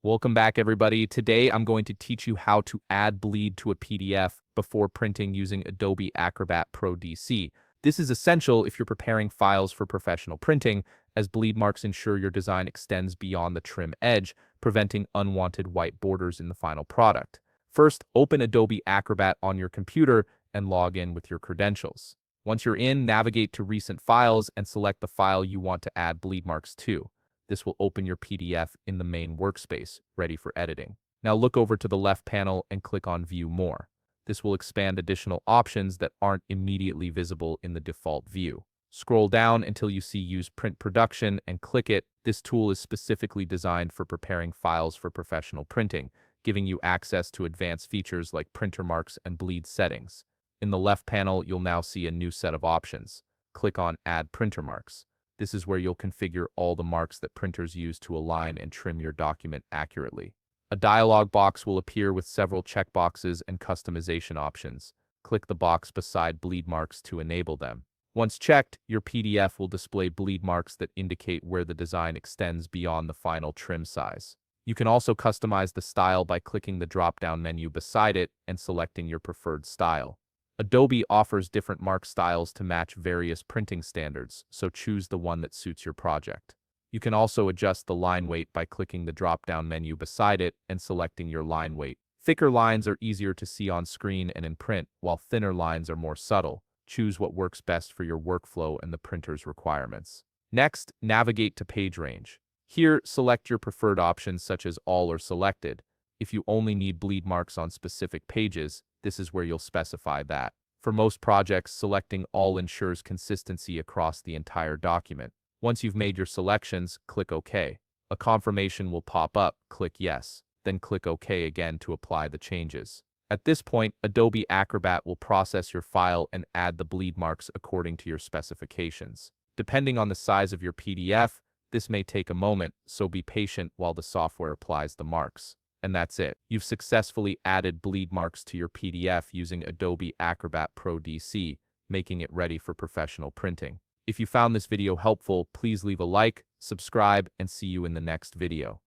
Welcome back, everybody. Today, I'm going to teach you how to add bleed to a PDF before printing using Adobe Acrobat Pro DC. This is essential if you're preparing files for professional printing, as bleed marks ensure your design extends beyond the trim edge, preventing unwanted white borders in the final product. First, open Adobe Acrobat on your computer and log in with your credentials. Once you're in, navigate to Recent Files and select the file you want to add bleed marks to. This will open your PDF in the main workspace, ready for editing. Now look over to the left panel and click on View More. This will expand additional options that aren't immediately visible in the default view. Scroll down until you see Use Print Production and click it. This tool is specifically designed for preparing files for professional printing, giving you access to advanced features like printer marks and bleed settings. In the left panel, you'll now see a new set of options. Click on Add Printer Marks. This is where you'll configure all the marks that printers use to align and trim your document accurately. A dialog box will appear with several checkboxes and customization options. Click the box beside bleed marks to enable them. Once checked, your PDF will display bleed marks that indicate where the design extends beyond the final trim size. You can also customize the style by clicking the drop-down menu beside it and selecting your preferred style. Adobe offers different mark styles to match various printing standards, so choose the one that suits your project. You can also adjust the line weight by clicking the drop-down menu beside it and selecting your line weight. Thicker lines are easier to see on screen and in print, while thinner lines are more subtle. Choose what works best for your workflow and the printer's requirements. Next, navigate to Page Range. Here, select your preferred options such as All or Selected. If you only need bleed marks on specific pages, this is where you'll specify that. For most projects, selecting All ensures consistency across the entire document. Once you've made your selections, click OK. A confirmation will pop up, click Yes, then click OK again to apply the changes. At this point, Adobe Acrobat will process your file and add the bleed marks according to your specifications. Depending on the size of your PDF, this may take a moment, so be patient while the software applies the marks. And that's it. You've successfully added bleed marks to your PDF using Adobe Acrobat Pro DC, making it ready for professional printing. If you found this video helpful, please leave a like, subscribe, and see you in the next video.